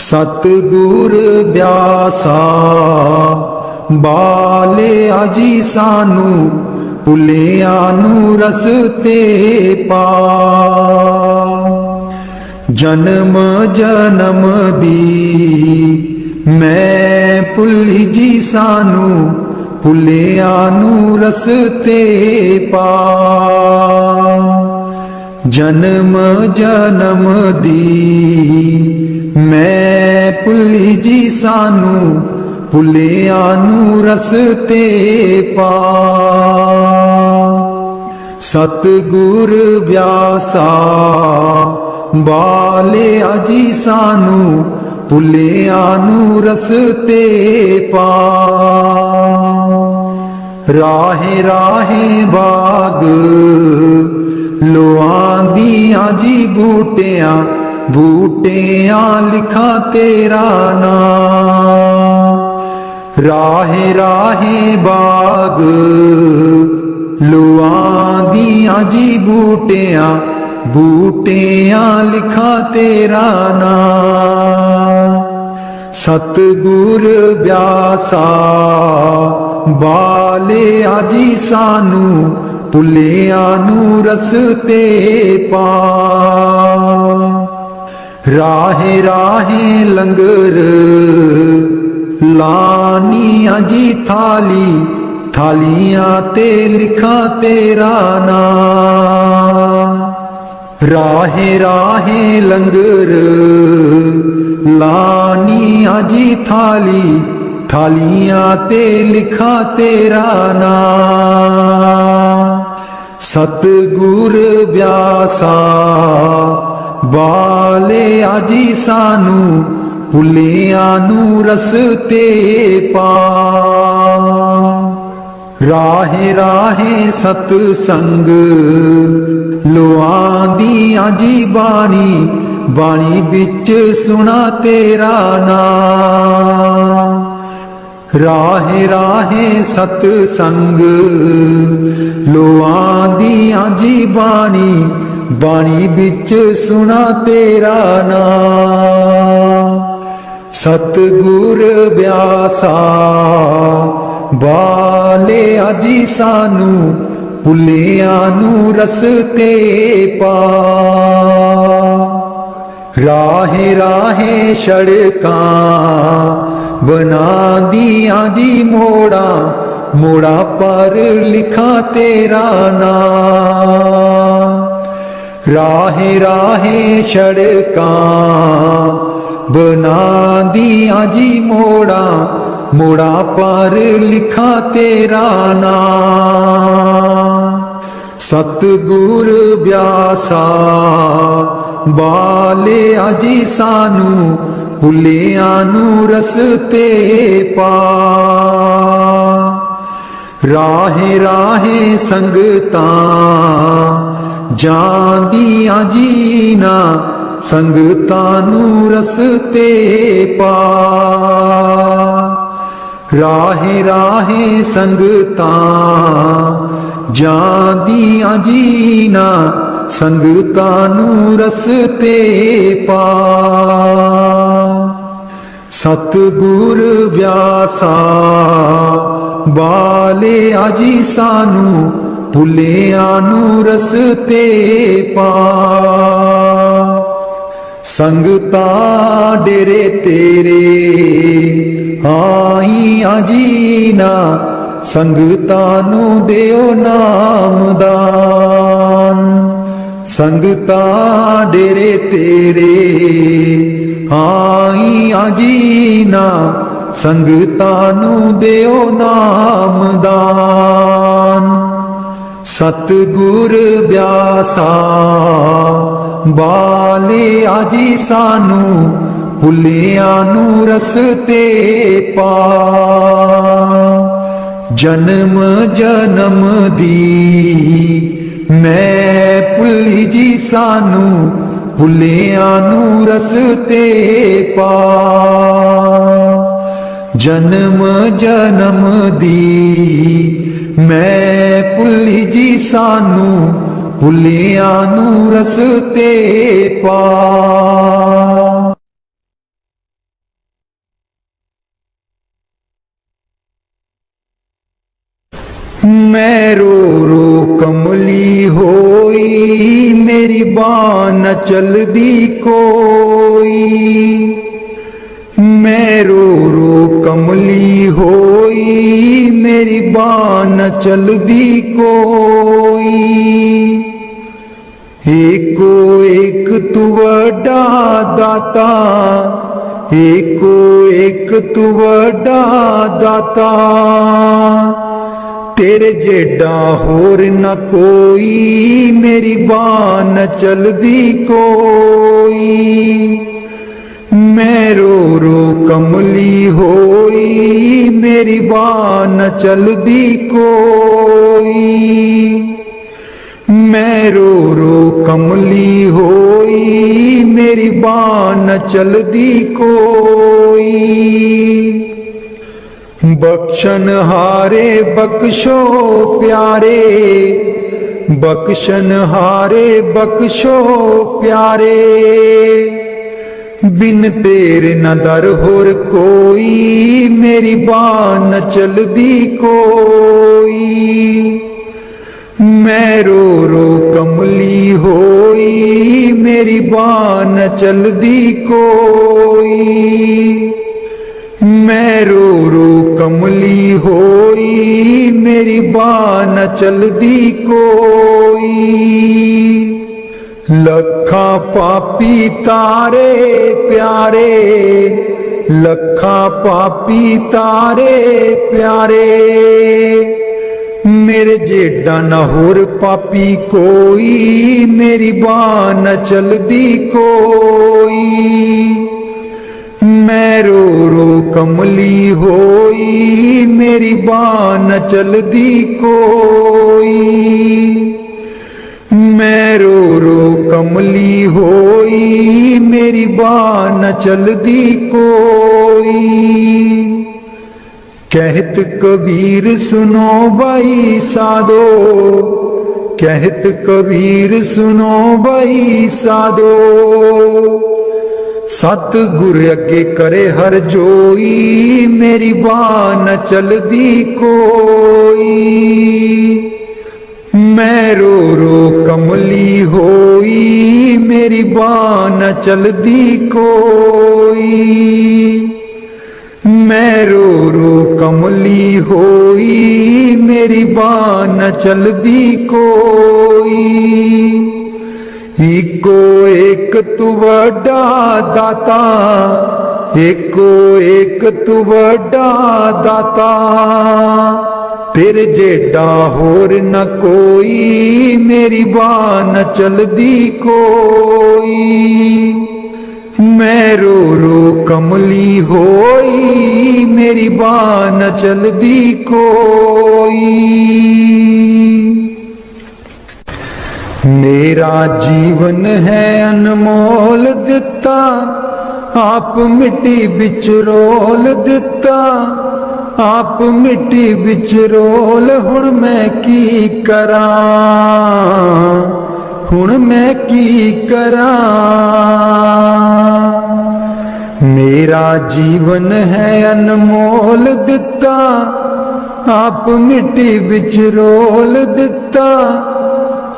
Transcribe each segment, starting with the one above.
सतगुर ब्यासा बालिया जी सानू भुलिया नू रस्ते पा। जन्म जन्म दी मैं भुली जी सानू भुलिया नू रस्ते पा। जन्म जन्म दी मैं भुली जी सानू भुलिया नू रस्ते पा। सतगुर ब्यासा बालिया जी सानू भुलिया नू रस्ते पा। राहे राहे बाग लोआंदियां जी बूटियां बूटियां लिखा तेरा नाम। राहे राहे बाग लोआंदियां जी बूटियां बूटियां लिखा तेरा नाम। सतगुर ब्यासा बालिया जी सानू भुलिया नू रस्ते पा। राहे राहे लंगर लानिया जी थाली थालियां ते लिखा तेरा नाम। राहे राहे लंगर लानिया जी थाली थालियां ते लिखा तेरा नाम। सतगुर ब्यासा बालिया जी सानू भुलिया नू रस्ते पा। राहे राहे सतसंग लोआंदियां जी बाणी बाणी बिच सुना तेरा नाम। राहे राहे सतसंग लोआंदियां जी बाणी बाणी बिच सुना तेरा नाम। सतगुर ब्यासा बालिया जी सानू भुलिया नू रस्ते पा। राहे राहे सड़कां बना दियां जी मोड़ा मोड़ा पर लिखा तेरा नाम। राहे राहे सड़कां बना दियां जी मोड़ा मोड़ा पर लिखा तेरा नाम। सतगुर ब्यासा बालिया जी सानू भुलिया नू रस्ते पा। राहे राहे संगतां जांदियां जीना संगतां नू रस्ते पा। राहे राहे संगतां जांदियां जीना संगतां नू रस्ते पा। सतगुर ब्यासा बालिया जी सानू भुलिया नू रस्ते पा। संगतां डेरे तेरे आईयां जीना संगतां नू दिओ नामदान। संगतां डेरे तेरे आईयां जीना संगतां नू दिओ नामदान। सतगुर ब्यासा बालिया जी सानू भुलिया नू रस्ते पा। जन्म जन्म दी मैं भुली जी सानू भुलिया नू रस्ते पा। जन्म जन्म दी मैं भुली जी सानू भुलिया नू रस्ते पा। मैं रो रो कमली होई, मेरी बाह न चलदी कोई। मैं रो रो कमली होई, मेरी बाह न चलदी कोई। एको एक तू वड्डा दाता, एको एक तू वड्डा दाता। तेरे जेडा होर न कोई, मेरी बाह न चलदी कोई। मैं रो रो कमली होई, मेरी बाह न चलदी कोई। मैं रो रो कमली होई, मेरी बाह न चलदी कोई। बख्शन हारे बख्शो प्यारे, बख्शन हारे बख्शो प्यारे। बिन तेरे न दर होर कोई, मेरी बाह न चलदी कोई। मैं रो रो कमली होई, मेरी बाह न चलदी कोई। मैं रो रो कमली होई, मेरी बाह न चलदी कोई। लखा पापी तारे प्यारे, लखा पापी तारे प्यारे। मेरे जेडा न होर पापी कोई, मेरी बाह न चलदी कोई। मैं रो रो कमली होई, मेरी बाह न चलदी कोई। मैं रो रो कमली होई, मेरी बाह न चलदी कोई। कहत कबीर सुनो भाई साधो, कहत कबीर सुनो भाई साधो। सतगुर अगे करे हर जोई, मेरी बाह न चलदी कोई। मैं रो रो कमली होई, मेरी बाह न चलदी कोई। मैं रो रो कमली होई, मेरी बाह न चलदी कोई। इको एक तू वड्डा दाता, एको एक तू वड्डा दाता। तेरे जेडा होर न कोई, मेरी बाह न चलदी कोई। मैं रो रो कमली होई, मेरी बाह न चलदी कोई। मेरा जीवन है अनमोल दिता, आप मिट्टी बिच रोल दिता। आप मिट्टी बिच रोल, हुण मैं की करा, हुण मैं की करा। मेरा जीवन है अनमोल दिता, आप मिट्टी बिच रोल दिता।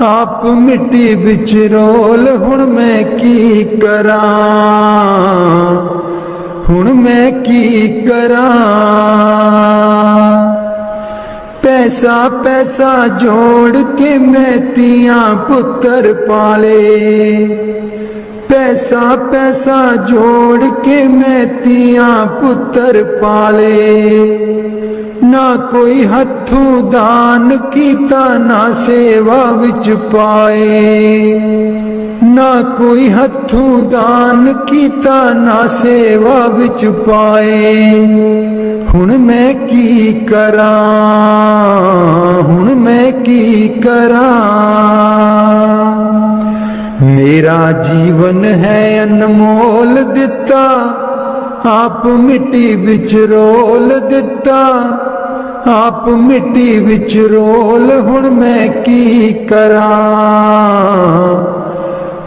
आप मिट्टी बिच रोल, हुण मैं की करा, हुण मैं की करा। पैसा पैसा जोड़ के मैं तियां पुत्तर पाले, पैसा पैसा जोड़ के मैं तियां पुत्तर पाले। ना कोई हथू दान कीता, ना सेवा विच पाए। ना कोई हथू दान कीता, ना सेवा विच पाए। हुण मैं की करा, हुण मैं की करा। मेरा जीवन है अनमोल दिता, आप मिट्टी बिच रोल दिता। आप मिट्टी बिच रोल, हुण मैं की करा,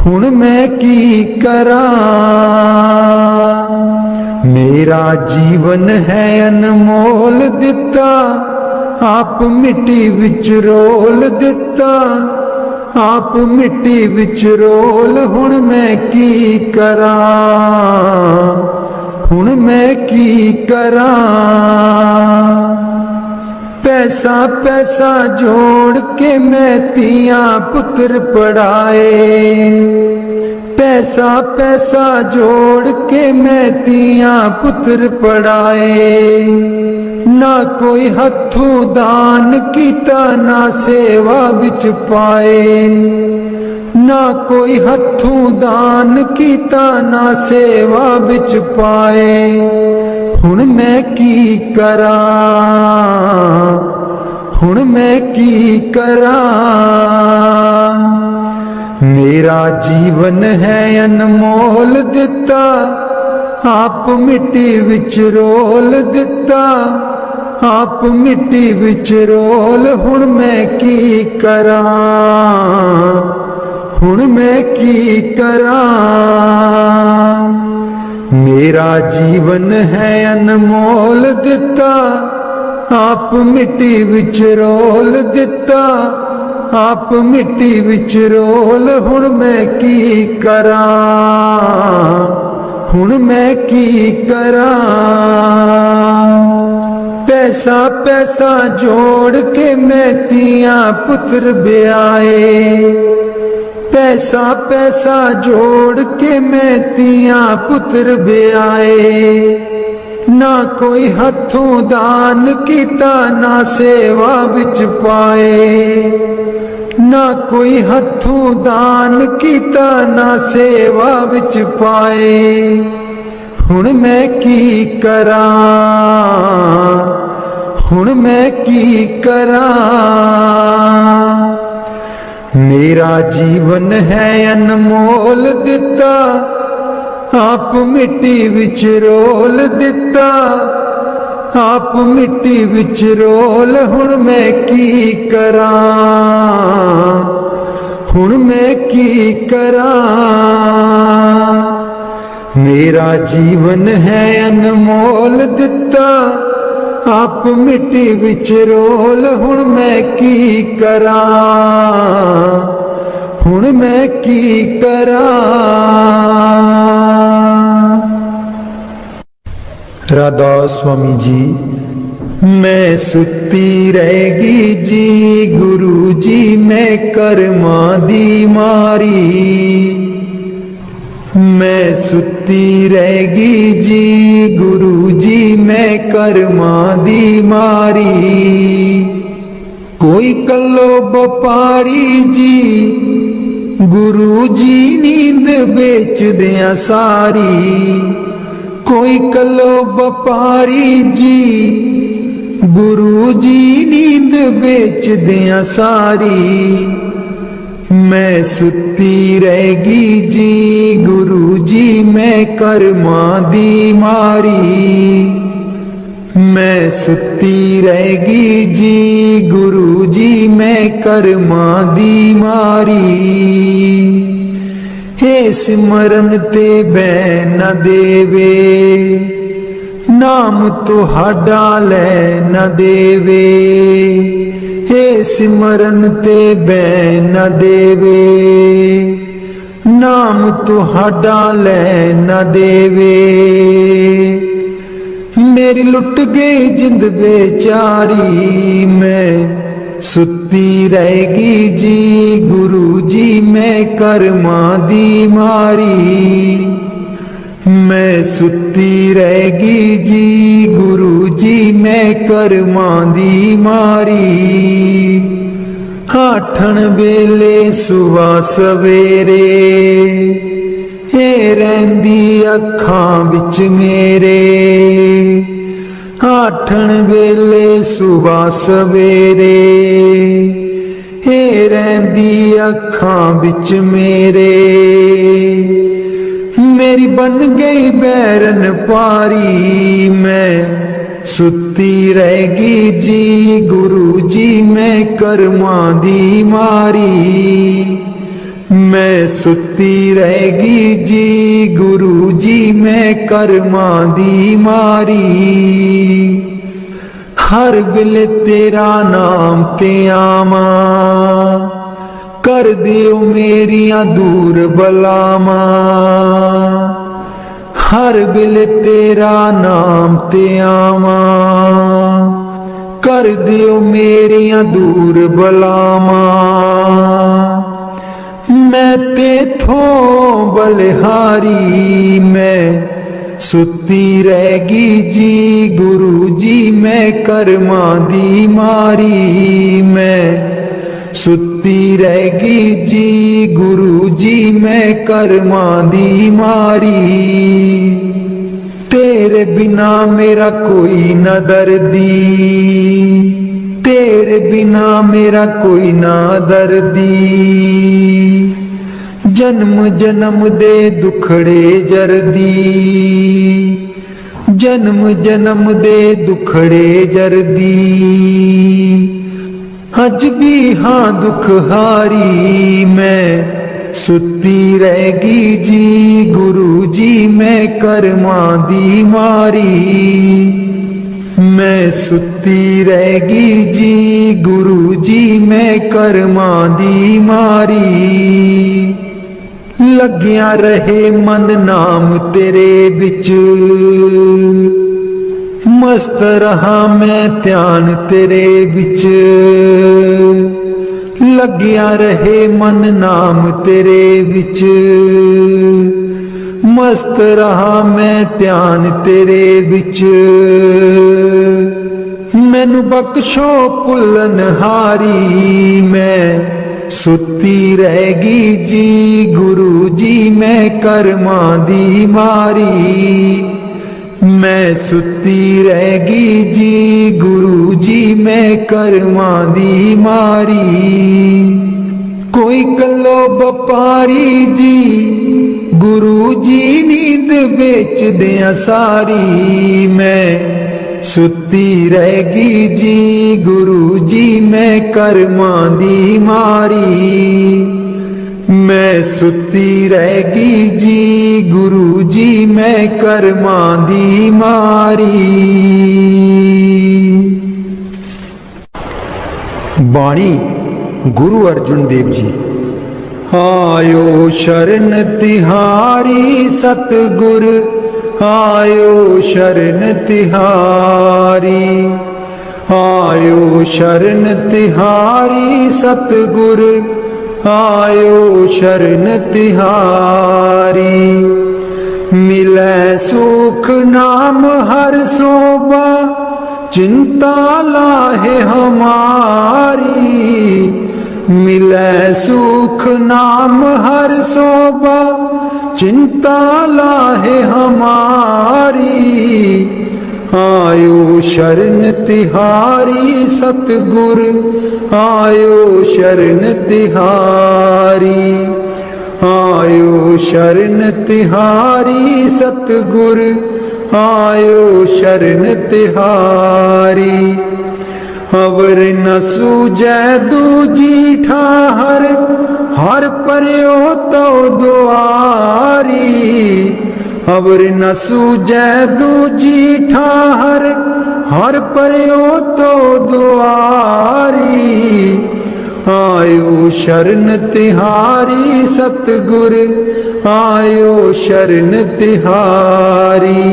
हुण मैं की करा। मेरा जीवन है अनमोल दिता, आप मिट्टी विच रोल दिता, आप मिट्टी विच रोल। हुण मैं की करा, हुण मैं की करा। पैसा पैसा जोड़ के मैं तियां पुत्र पढ़ाए, पैसा पैसा जोड़ के मैं तियां पुत्र पढ़ाए। ना कोई हथों दान कीता, ना सेवा बिच पाए, ना कोई हथों दान कीता, ना सेवा बिच पाए। हुण मैं की करा, हुण मैं की करा। मेरा जीवन है अनमोल दिता, आप मिट्टी विच रोल दिता, आप मिट्टी विच रोल। हुण मैं की करा, हुण मैं की करा। मेरा जीवन है अनमोल दिता, आप मिट्टी विच रोल दिता, आप मिट्टी विच रोल। हुण मैं की करा, हुण मैं की करा। पैसा पैसा जोड़ के मैं तियां पुत्र ब्याए, पैसा पैसा जोड़ के मैं तियां पुत्र ब्याए। ना कोई हथों दान कीता, ना सेवा बिच पाए, ना कोई हथों दान कीता, ना सेवा बिच पाए। हुण मैं की करा, हुण मैं की करा। मेरा जीवन है अनमोल दिता, आप मिट्टी विच रोल दिता, आप मिट्टी विच रोल। हुण मैं की करा, हुण मैं की करा। मेरा जीवन है अनमोल दिता, आप मिट्टी विच रोल। हुण मैं की करा, हुण मैं की करा। राधा स्वामी जी। मैं सुती रहेगी जी गुरु जी, मैं कर्मा दी मारी। मैं सुती रहेगी जी गुरु जी, मैं कर्मा दी मारी। कोई कल्लो व्यापारी जी गुरु जी नींद बेच दिया सारी। कोई कल्लो व्यापारी जी गुरु जी नींद बेच दिया सारी। मैं सुती रहेगी जी गुरु जी, मैं कर्मा दी मारी। मैं सुती रहेगी जी गुरु जी, मैं कर्मा दी मारी। हे सिमरन ते बै न देवे, नाम तुहाडा लै न देवे। हे सिमरन ते बै न देवे, नाम तुहाडा लै न देवे। मेरी लुट गई जिंद बेचारी, मैं सुती रहेगी जी गुरु जी, मैं कर्मा दी मारी। मैं सुती रहेगी जी गुरु जी, मैं कर्मा दी मारी। आठन वेले सुबह सवेरे, हे रहिंदी अखां विच मेरे। आठन वेले सुबह सवेरे, हे रहिंदी अखां विच मेरे। मेरी बन गई बैरन पारी, मैं सुती रहेगी जी गुरु जी, मैं कर्मा दी मारी। मैं सुती रहेगी जी गुरु जी, मैं कर्मा दी मारी। हर वेले तेरा नाम ते आवा, कर दियो मेरिया दूर बलावा। हर वेले तेरा नाम ते आवा, कर दियो मेरिया दूर बलावा। मैं तेथों बलिहारी मैं सुती रहेगी जी, गुरु जी मैं कर्मा दी मारी। मैं सुती रहेगी जी, गुरु जी मैं कर्मा दी मारी। तेरे बिना मेरा कोई न दर्दी, तेरे बिना मेरा कोई ना दर्दी। जन्म जन्म दे दुखड़े जरदी, जन्म जन्म दे दुखड़े जरदी। अज भी हाँ दुख हारी मैं सुती रहेगी जी, गुरु जी मैं कर्मा दी मारी। मैं सुती रहेगी जी, गुरु जी मैं कर्मा दी मारी। लग्या रहे मन नाम तेरे बिच, मस्त रहा मैं ध्यान तेरे बिच। लग्या रहे मन नाम तेरे बिच, मस्त रहा मैं ध्यान तेरे बिच। मैनू बख्शो भुल्लन हारी मैं सुती रहेगी जी, गुरु जी मैं कर्मा दी मारी। मैं सुती रहेगी जी, गुरु जी मैं कर्मा दी मारी। कोई कलो बपारी जी, गुरु जी नींद बेच दिया सारी। मैं सुती रहेगी जी, गुरु जी मैं कर्मा दी मारी। मैं सुती रहेगी जी, गुरु जी मैं कर्मा दी मारी। बाणी गुरु अर्जुन देव जी। आयो शरण तिहारी सतगुर, आयो शरण तिहारी। आयो शरण तिहारी सतगुर, आयो शरण तिहारी। मिलै सुख नाम हर सोबा, चिंता लाहे हमारी। मिलै सुख नाम हर सोबा, चिंता लाहे हमारी। आयो शरण तिहारी सतगुर, आयो शरण तिहारी। आयो शरण तिहारी सतगुर, आयो शरण तिहारी। अवर न सूझै दूजी ठाहर, हर पर्यो तो दुआरी। अवर न सूझै दूजी ठाहर, हर पर्यो तो दुआरी। आयो शरण तिहारी सतगुर, आयो शरण तिहारी।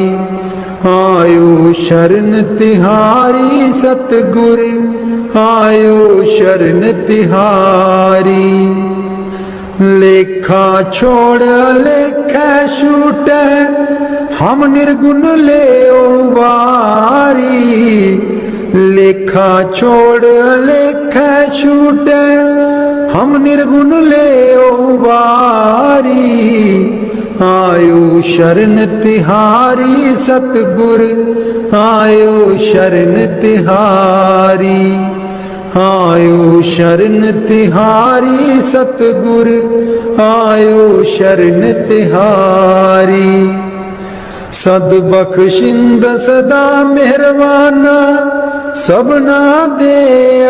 आयो शरण तिहारी सतगुर, आयो शरण तिहारी। लेखा छोड़ लेखा छूटे, हम निर्गुण ले वारी। लेखा छोड़ लेखा छूटे, हम निर्गुण ले वारी। आयो शरण तिहारी सतगुर, आयो शरण तिहारी। आयो शरण तिहारी सतगुर, आयो शरण तिहारी। सद बख्शिंद सदा मेहरबाना, सबना दे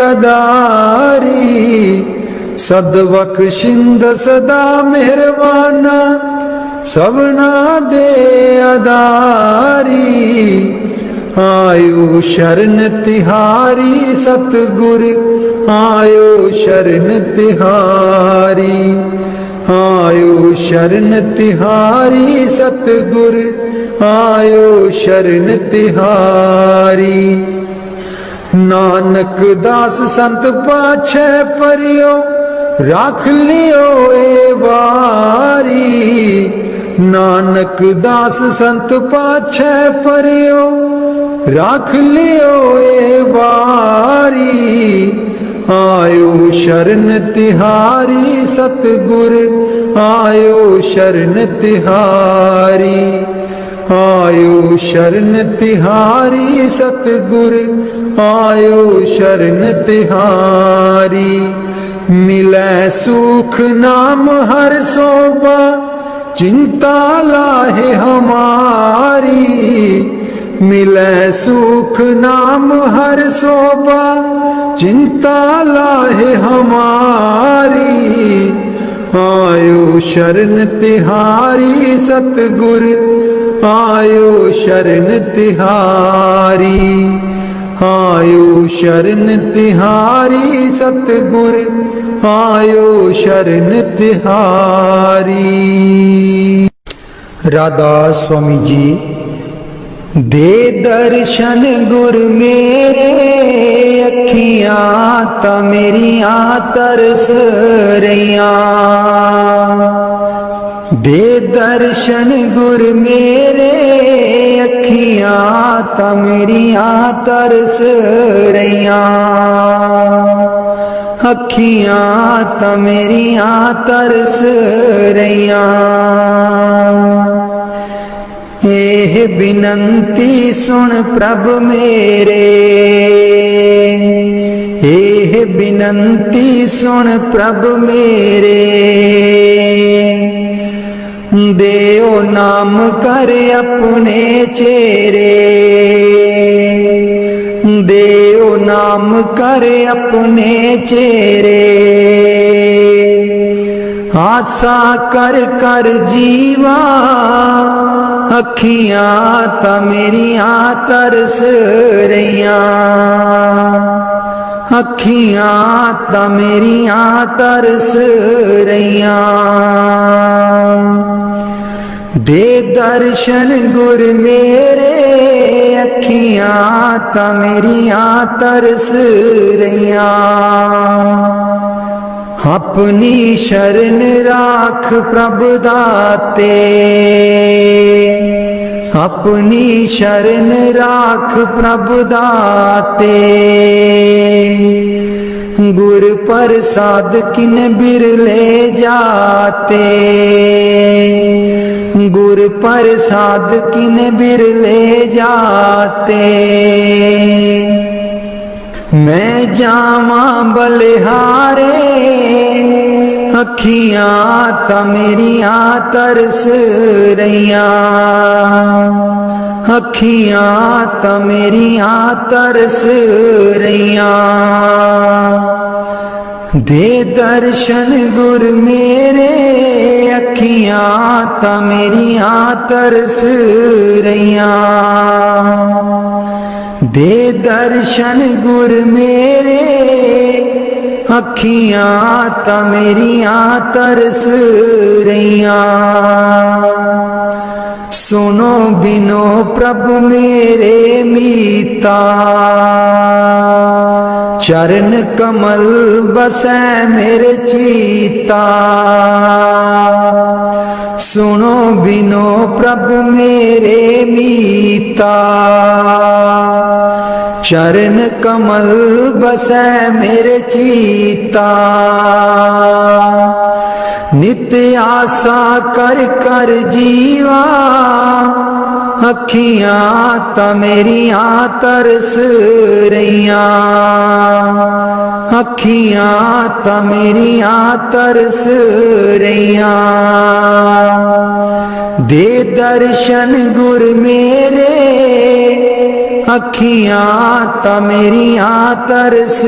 अदारी। सद बख्शिंद सदा मेहरबाना, सबना दे अदारी। आयो शरण तिहारी सतगुर आयो शरण तिहारी आयो शरण तिहारी सतगुर आयो शरण तिहारी नानक दास संत पाछे परियो राख लियो ए बारी नानक दास संत पाछे परियो राख लियो ए बारी आयो शरण तिहारी सतगुर आयो शरण तिहारी आयो शरण तिहारी सतगुर आयो शरण तिहारी मिलै सुख नाम हर सोबा चिंता लाहे हमारी मिलै सुख नाम हर सोबा चिंता लाहे हमारी आयो शरण तिहारी सतगुर आयो शरण तिहारी आयो शरण तिहारी सतगुर आयो शरण तिहारी। राधा स्वामी जी दे दर्शन गुर मेरे अखियां ता मेरियां तरस रहियां दे दर्शन गुर मेरे अखियां ता मेरियां तरस रहियां अखियां ता मेरियां तरस रहियां एह बिनंती सुन प्रभ मेरे एह बिनंती सुन प्रभ मेरे देओ नाम कर अपने चेरे देओ नाम कर अपने चेरे आसा कर कर जीवा अखियां ता मेरियां तरस रहियां अखियां ता मेरियां तरस रहियां दे दर्शन गुर मेरे अखियां ता मेरियां तरस रहियां अपनी शरण राख प्रभ दाते अपनी शरण राख प्रभ दाते गुर प्रसाद किन बिरले जाते गुर प्रसाद किन बिरले जाते मैं जावा बलिहारे अखियां ता मेरियां तरस रहियां अखियां ता मेरियां तरस रहियां दे दर्शन गुर मेरे अखियां ता मेरियां तरस रहियां दे दर्शन गुर मेरे अखियां ता मेरियां तरस रहियां सुनो बिनो प्रभु मेरे मीता चरण कमल बसै मेरे चीता सुनो बिनो प्रभु मेरे मीता चरण कमल बसै मेरे चीता नित्य आशा कर कर जीवा अखियां ता मेरियां तरस रहियां अखियां ता मेरियां तरस रहियां दे दर्शन गुर मेरे अखियां ता मेरियां तरस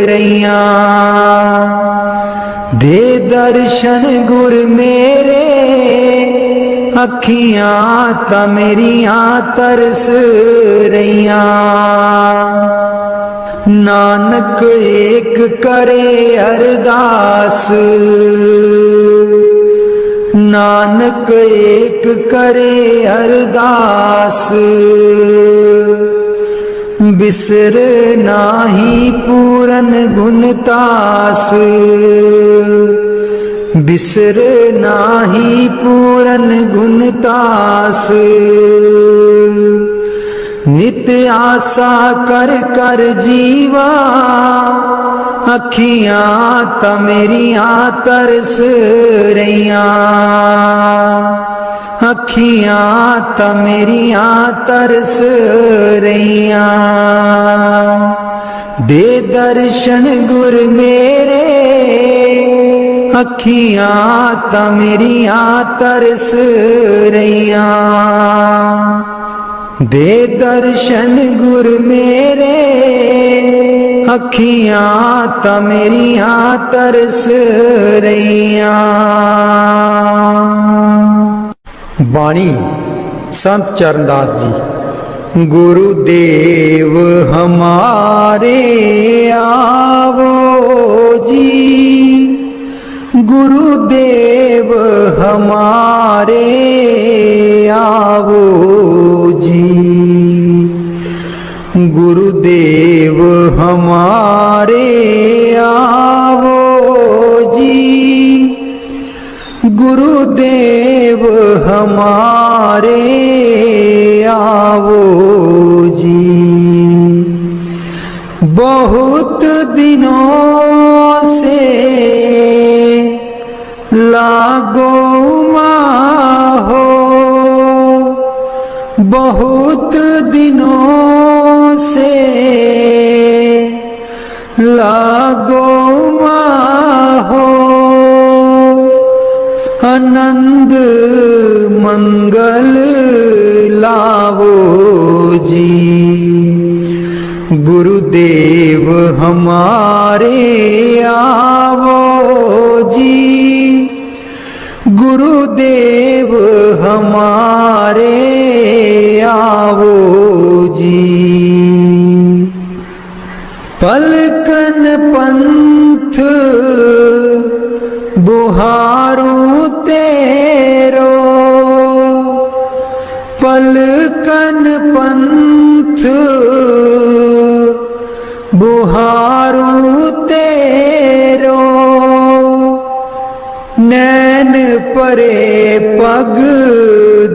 रहियां दे दर्शन गुर मेरे अखियां ता मेरियां तरस रहियां। नानक एक करे अरदास, नानक एक करे अरदास। बिसर नाही पूरन गुणतास, बिसर नाही पूरन गुणतास। नित्य आशा कर कर जीवा, अखियां ता मेरियां तरस रहियां। अखियां ता मेरियां तरस रहियां। दे दर्शन गुर मेरे, अखियां ता मेरियां तरस रहियां। दे दर्शन गुर मेरे, अखियां ता मेरियां तरस रहियां। बाणी संत चरणदास जी। गुरुदेव हमारे आवो जी, गुरुदेव हमारे आवो जी। गुरुदेव हमारे आवो जी, गुरुदेव हमारे आवो जी। बहुत दिनों से लागो माहो, बहुत दिनों से लागो माहो। आनंद मंगल लावो जी। गुरुदेव हमारे आवो जी, गुरुदेव हमारे आवो जी। पलकन पंथ बुहारू तेरो, पलकन पंथ बुहारू तेरो। नैन परे पग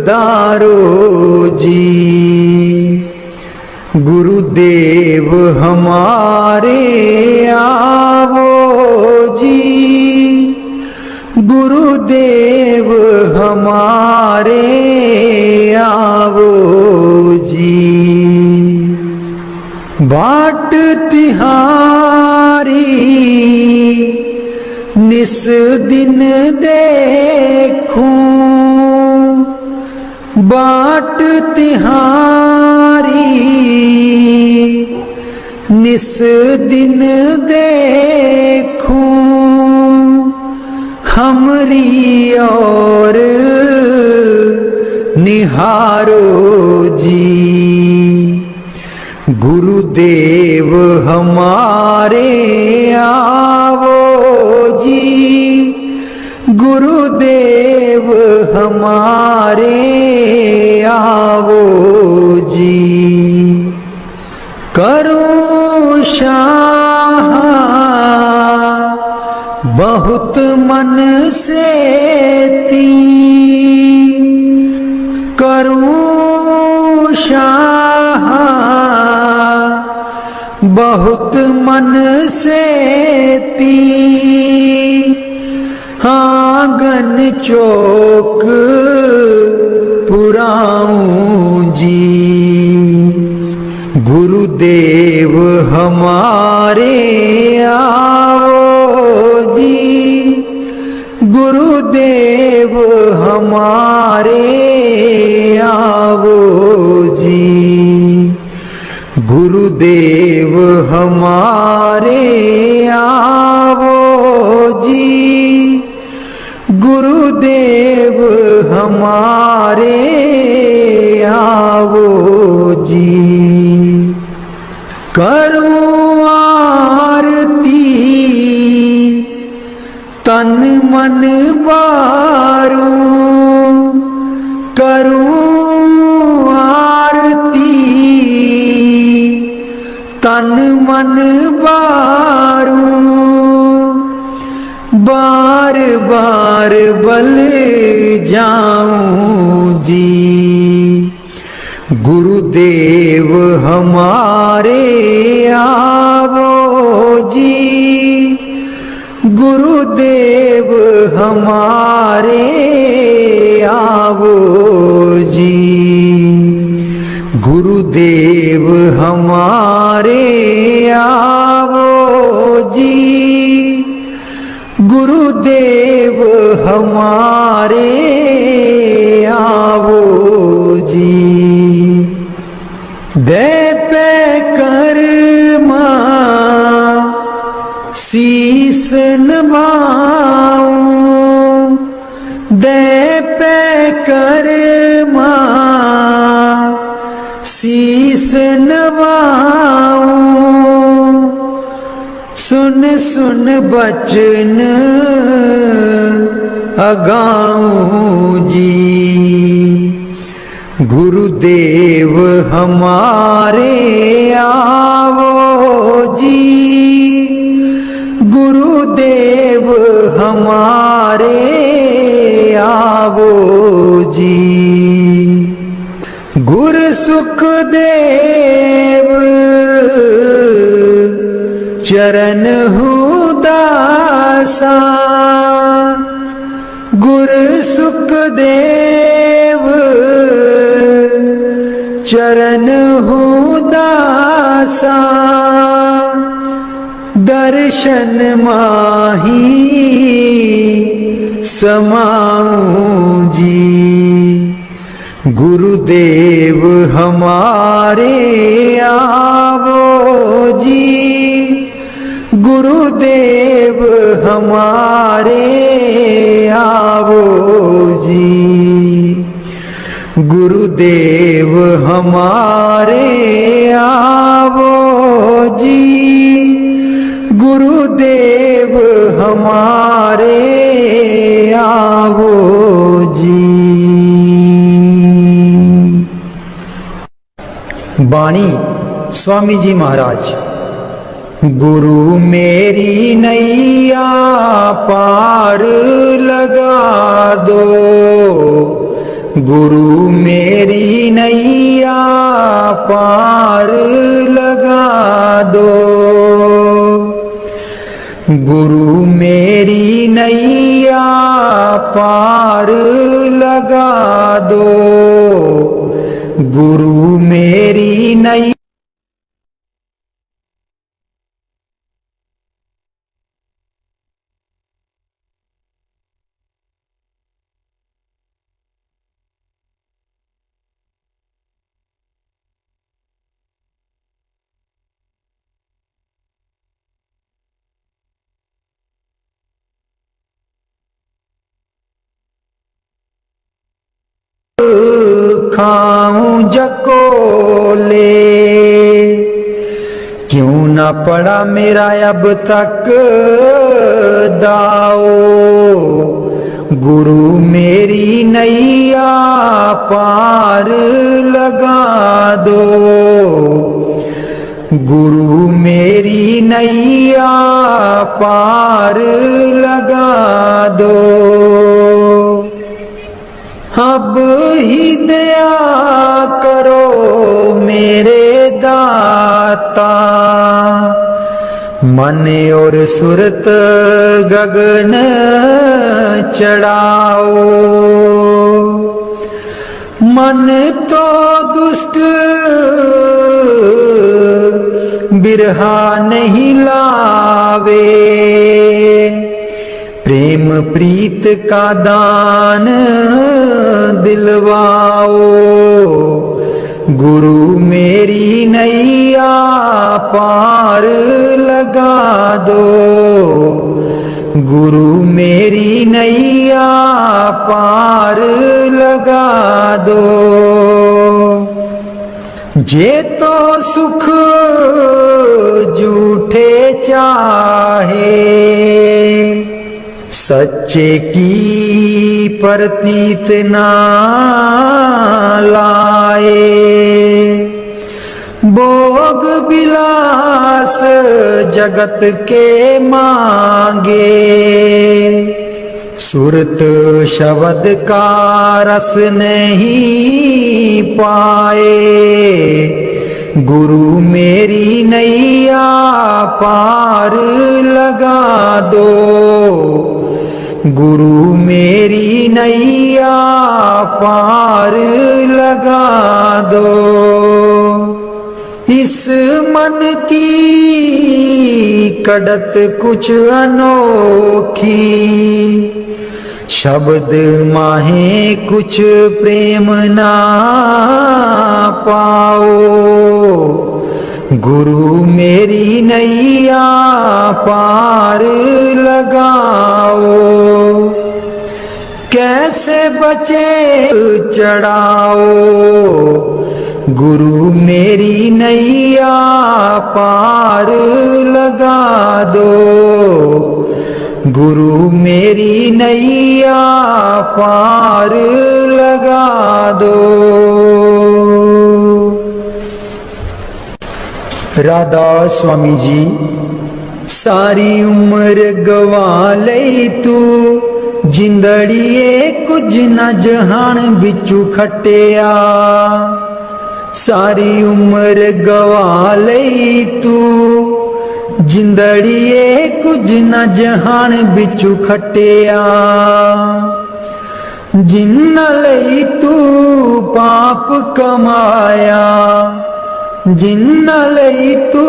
दारो जी। गुरुदेव हमारे आवो जी, गुरुदेव हमारे आवो जी। बाट तिहारी निस दिन देखूं, बाट तिहारी निस दिन देखूं। हमरी और निहारो जी। गुरुदेव हमारे आवो जी, गुरुदेव हमारे आवो जी। करूं शाह बहुत मन से ती, करूं शाह बहुत मन से ती। आंगन चौक पुराऊं जी। गुरुदेव हमारे आवो जी, गुरुदेव हमारे आवो जी। गुरुदेव हमारे आवो जी, गुरुदेव हमारे जी। करूं आरती तन मन बारूं, करूं आरती तन मन बारूं, बार बार बल जाऊं जी। गुरुदेव हमारे आवो जी, गुरुदेव हमारे आवो जी, गुरुदेव हमारे आवो जी, गुरुदेव हमारे आवो जी। दे पे कर्मा शीस नवाऊं, दे पे कर्मा शीस नवाऊं, सुन सुन बचन अगाऊं जी। गुरुदेव हमारे आवो जी, गुरुदेव हमारे आवो जी। गुर सुखदेव चरण दासा, गुर सुखदेव चरण दासा, दर्शन माही समाऊं जी। गुरुदेव हमारे आवो जी, गुरुदेव हमारे आवो जी, गुरुदेव हमारे आवो जी, गुरुदेव हमारे आवो जी। बाणी स्वामी जी महाराज। गुरु मेरी नैया पार लगा दो, गुरु मेरी नैया पार लगा दो, गुरु मेरी नैया पार लगा दो, गुरु मेरी नैया खाऊं जकोले, क्यों ना पड़ा मेरा अब तक दाओ। गुरु मेरी नैया पार लगा दो, गुरु मेरी नैया पार लगा दो। अब ही दया करो मेरे दाता, मन और सुरत गगन चढ़ाओ। मन तो दुष्ट बिरहा नहीं लावे, प्रेम प्रीत का दान दिलवाओ। गुरु मेरी नैया पार लगा दो, गुरु मेरी नैया पार लगा दो। जे तो सुख झूठे चाहे, सच्चे की प्रतीत ना लाए। भोग विलास जगत के मांगे, सुरत शब्द का रस नहीं पाए। गुरु मेरी नैया पार लगा दो, गुरु मेरी नैया पार लगा दो। इस मन की कड़त कुछ अनोखी, शब्द माहे कुछ प्रेम ना पाओ। गुरु मेरी नैया पार लगाओ। कैसे बचे चढ़ाओ, गुरु मेरी नैया पार लगा दो। गुरु मेरी नैया पार लगा दो। राधा स्वामी जी, सारी उम्र गवा लई तू, जिंदड़िए कुछ न जहान बिचू खटिया। सारी उम्र गवा लई तू, जिंदड़िए कुछ न जहान बिचू खटिया। जिन्ना लई तू पाप कमाया, जिन्ना लई तू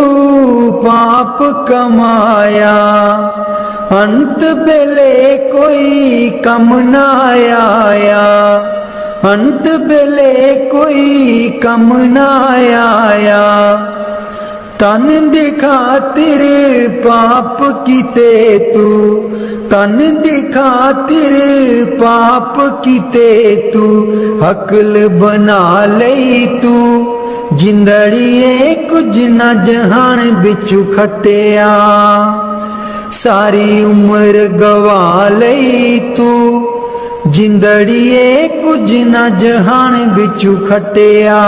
पाप कमाया। अंत बेले कोई कम ना आया, अंत बेले कोई कम ना आया। तन दी खातिर पाप कीते तू, तन दी खातिर पाप कीते तू। अकल बना लई तू, जिंदड़िए कुछ न जहान बिचू खटिया। सारी उम्र गवा लई तू, जिंदड़िए कुछ न जहान बिचू खटिया।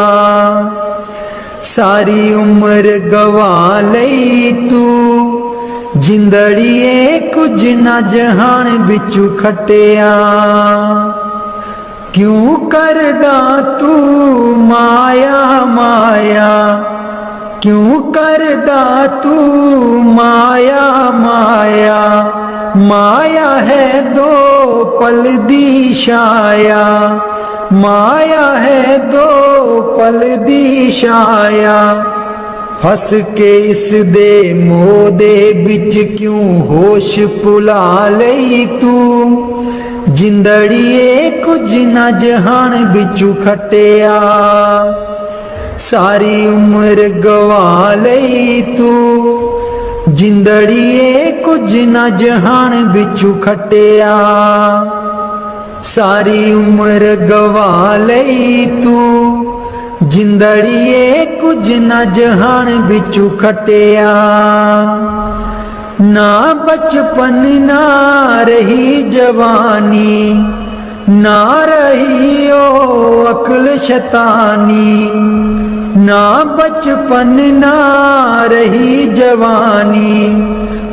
सारी उम्र गवा लई तू, जिंदड़िए कुछ न जहान बिचू खटिया। क्यों करदा तू माया माया, क्यों करदा तू माया माया। माया है दो पल दी छाया, माया है दो पल दी छाया। हस के इस दे मोह दे बिच क्यों होश भुला लई तू। जिंदड़िए कुछ न जहान बिचू खटिया। सारी उम्र गवा लई तू, जिंदड़िए कुछ न जहान बिचू खटिया। सारी उम्र गवा लई तू, जिंदड़िए कुछ न जहान बिचू खटिया। ना बचपन ना रही जवानी, ना रही ओ अक्ल शैतानी। ना बचपन ना रही जवानी,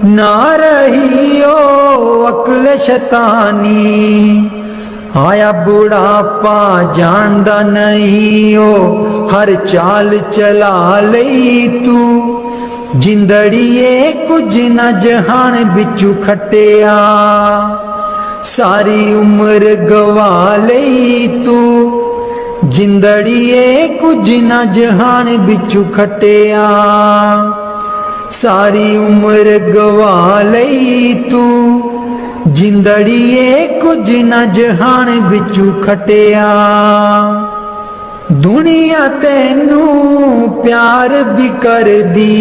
ना रही ओ अक्ल शैतानी। आया बुढ़ापा जानदा नहीं ओ हर चाल चला लई तू। जिंदड़िए कुछ न जहान बिचू खटिया। सारी उम्र गवा लई तू, जिंदड़िए कुछ न जहान बिचू खटिया। सारी उम्र गवा लई तू, जिंदड़िए कुछ न जहान बिचू खटिया। दुनिया तैनू प्यार भी कर दी,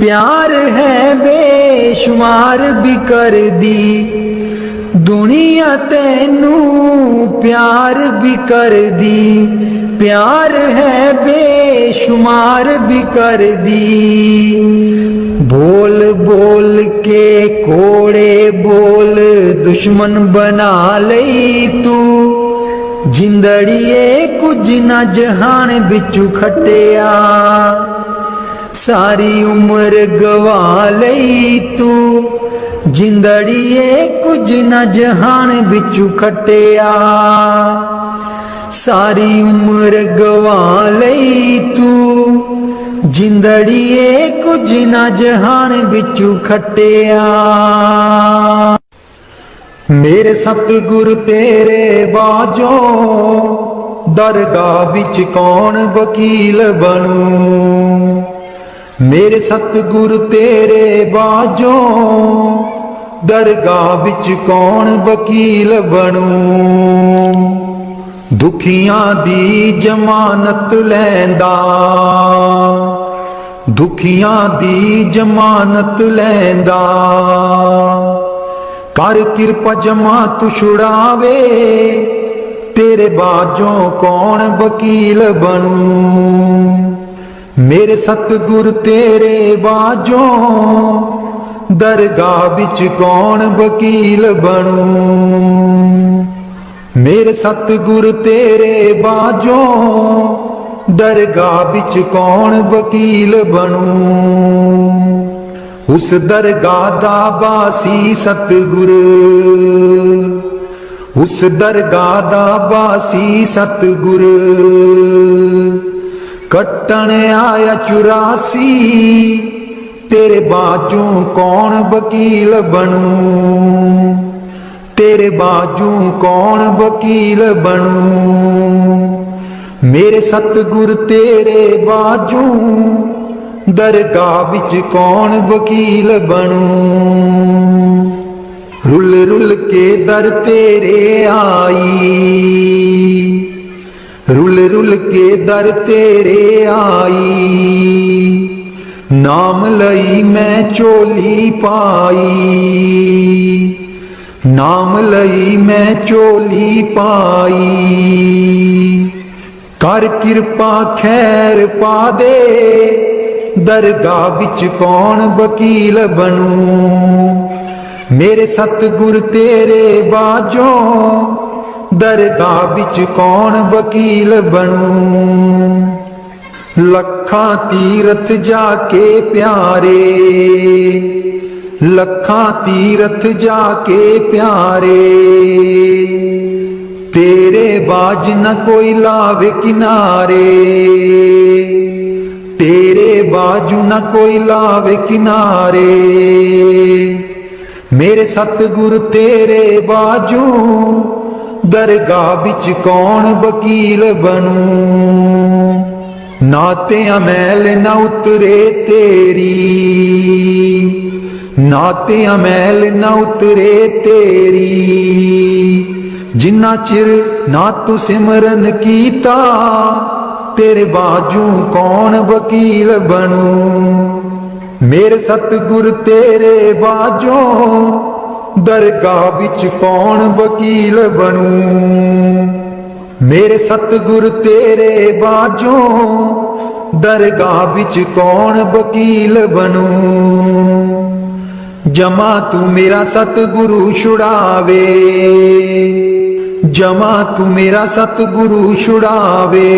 प्यार है बेशुमार भी कर दी। दुनिया तैनू प्यार भी कर दी, प्यार है बेशुमार मार भी कर दी। बोल बोल के कोड़े बोल दुश्मन बना लई तू, जिंदड़िए कुछ ना जहान बिचू खटिया, सारी उम्र गवा लई तू, जिंदड़िए कुछ ना जहान बिचू खटिया, सारी उम्र गवा लई तू, जिंदड़िए कुछ ना जहान बिचू खटिया। मेरे सतगुर तेरे बाजो दरगाह बिच कौन वकील बनूं। मेरे सतगुर तेरे बाजो दरगाह बिच कौन वकील बनूं। दुखियां दी जमानत लैंदा, दुखियां दी जमानत लैंदा, कर किरपा जमा तू छुड़ावे, तेरे बाजों कौन वकील बनूं। मेरे सतगुर तेरे बाजों दरगाह बिच कौन वकील बनूं। मेरे सतगुर तेरे बाजों दरगाह बिच कौन वकील बनूं। उस दरगाह दा बासी सतगुर, उस दरगाह दा बासी सतगुर, कट्टन आया 84, तेरे बाजू कौन वकील बनूं। तेरे बाजू कौन वकील बनूं। मेरे सतगुर तेरे बाजू दरगाह बिच कौन वकील बनूं। रुल रुल के दर तेरे आई, रुल रुल के दर तेरे आई, नाम लई मैं चोली पाई, नाम लई मैं चोली पाई। कर किरपा खैर पा दे, दरगाह बिच कौन वकील बनूं। मेरे सतगुर तेरे बाजों दरगाह बिच कौन वकील बनूं। लखां तीरथ जाके प्यारे, लखां तीरथ जाके प्यारे, तेरे बाज न कोई लावे किनारे, तेरे बाजू न कोई लावे किनारे। मेरे सतगुर तेरे बाजू दरगाह बिच कौन वकील बनूं। नाते अमैल न उतरे तेरी, नाते अमैल न उतरे तेरी, जिन्ना चिर ना तू सिमरन कीता, तेरे बाजू कौन वकील बनूं। मेरे सतगुर तेरे बाजों दरगाह बिच कौन वकील बनूं। मेरे सतगुर तेरे बाजों दरगाह बिच कौन वकील बनूं। जमा तू मेरा सतगुरु छुड़ावे, जमा तू मेरा सतगुरु छुड़ावे।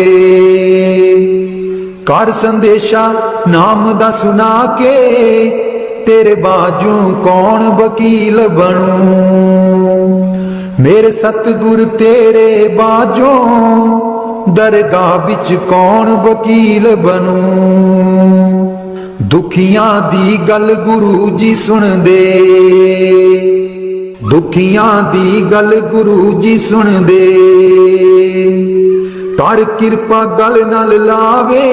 कर संदेशा नाम दा सुना के, तेरे बाजू कौन वकील बनूं। मेरे सतगुर तेरे बाजों दरगाह बिच कौन वकील बनूं। दुखियां दी गल गुरु जी सुन दे, दुखियां दी गल गुरु जी सुन दे। कर किरपा गल नल लावे,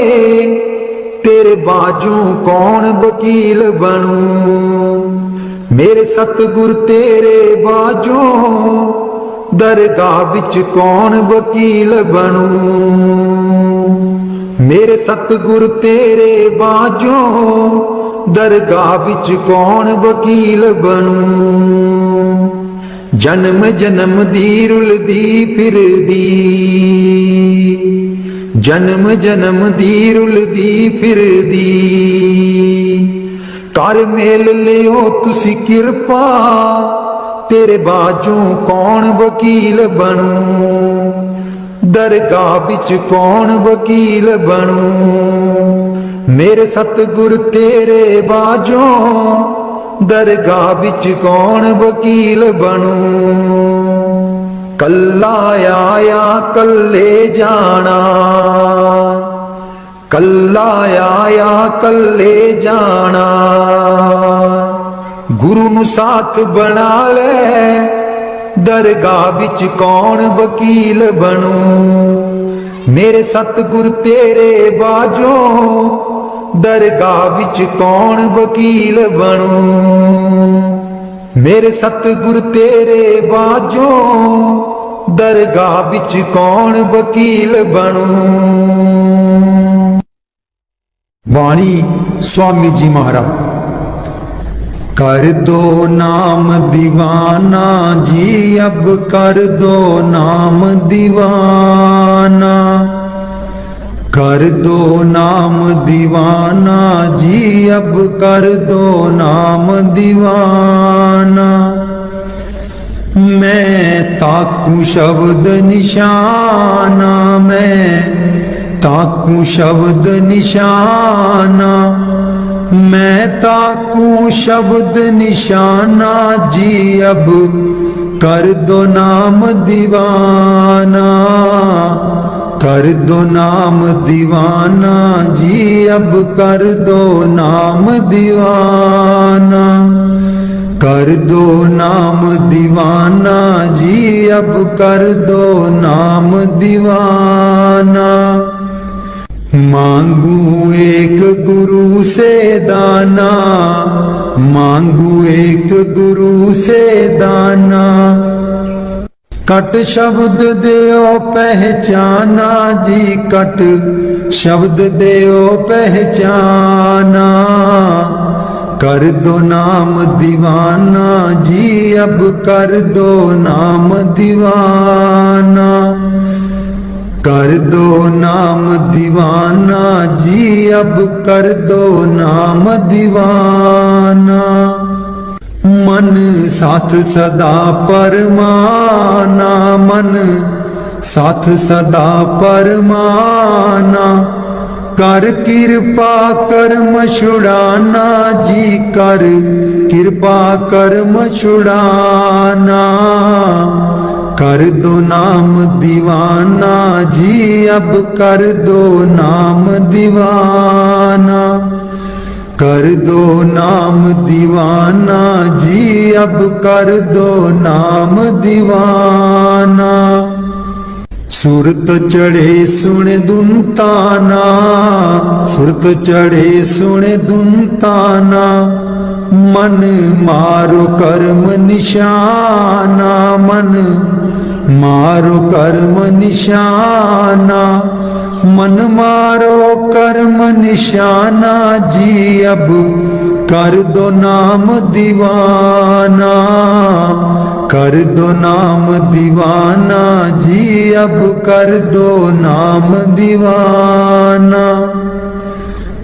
तेरे बाजू कौन वकील बनूं। मेरे सतगुर तेरे बाजू दरगाह बिच कौन वकील बनूं। मेरे सतगुर तेरे बाजू दरगाह बिच कौन वकील बनूं। जन्म जन्म दी रुलदी फिरदी, जन्म जन्म दी रुलदी फिरदी कर मेल लियो तुसी किरपा तेरे बाजों कौन वकील बनूं दरगाह बिच कौन वकील बनूं मेरे सतगुर तेरे बाजों दरगाह बिच कौन वकील बनूं कल्ला आया कल्ले जाना कल्ला आया कल्ले जाना गुरु नु साथ बना ले दरगाह बिच कौन वकील बनूं मेरे सतगुर तेरे बाजों दरगाह बिच कौन वकील बनूं मेरे सतगुर तेरे बाजों दरगाह बिच कौन वकील बनूं। वाणी स्वामी जी महाराज। कर दो नाम दीवाना जी अब कर दो नाम दीवाना कर दो नाम दीवाना जी अब कर दो नाम दीवाना मैं ताकू शब्द निशाना मैं ताकू शब्द निशाना मैं ताकू शब्द निशाना जी अब कर दो नाम दीवाना कर दो नाम दीवाना जी अब कर दो नाम दीवाना कर दो नाम दीवाना जी अब कर दो नाम दीवाना मांगू एक गुरु से दाना मांगू एक गुरु से दाना कट शब्द देओ पहचाना जी कट शब्द देओ पहचाना कर दो नाम दीवाना जी अब कर दो नाम दीवाना कर दो नाम दीवाना जी अब कर दो नाम दीवाना मन साथ सदा परमाना मन साथ सदा परमाना कर कृपा कर्म छुड़ाना जी कर कृपा कर्म छुड़ाना कर दो नाम दीवाना जी अब कर दो नाम दीवाना कर दो नाम दीवाना जी अब कर दो नाम दीवाना सुरत चढ़े सुन दुनताना सुरत चढ़े सुन दुनताना मन मारो कर्म निशाना मन मारो कर्म निशाना मन मारो कर्म निशाना जी अब कर दो नाम दीवाना कर दो नाम दीवाना जी अब कर दो नाम दीवाना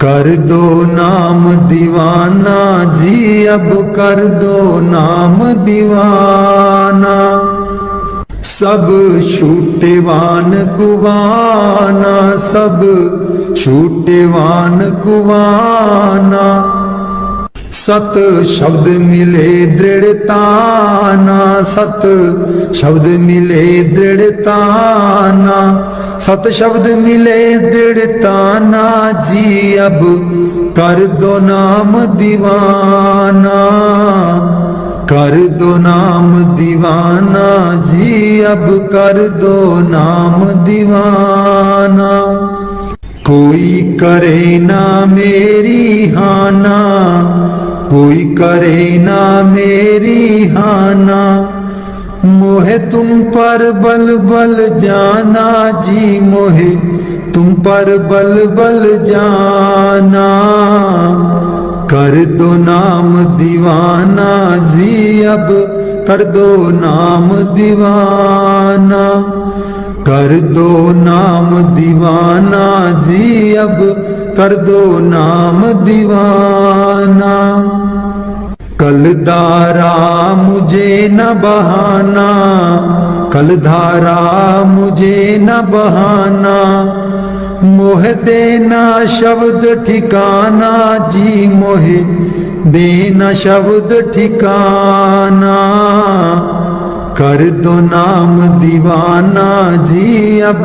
कर दो नाम दीवाना जी अब कर दो नाम दीवाना सब छूटेवान कुवाना सब छूटेवान कुवाना सत शब्द मिले दृढ़ताना सत शब्द मिले दृढ़ताना सत शब्द मिले दृढ़ताना जी अब कर दो नाम दीवाना कर दो नाम दीवाना जी अब कर दो नाम दीवाना कोई करे ना मेरी हाना कोई करे ना मेरी हाना मोहे तुम पर बल बल जाना जी मोहे तुम पर बल बल जाना कर दो नाम दीवाना जी अब कर दो नाम दीवाना कर दो नाम दीवाना जी, अब कर दो नाम दीवाना। कलधारा मुझे न बहाना, कलधारा मुझे न बहाना। मोह देना शब्द ठिकाना जी, मोह देना शब्द ठिकाना। कर दो नाम दीवाना जी, अब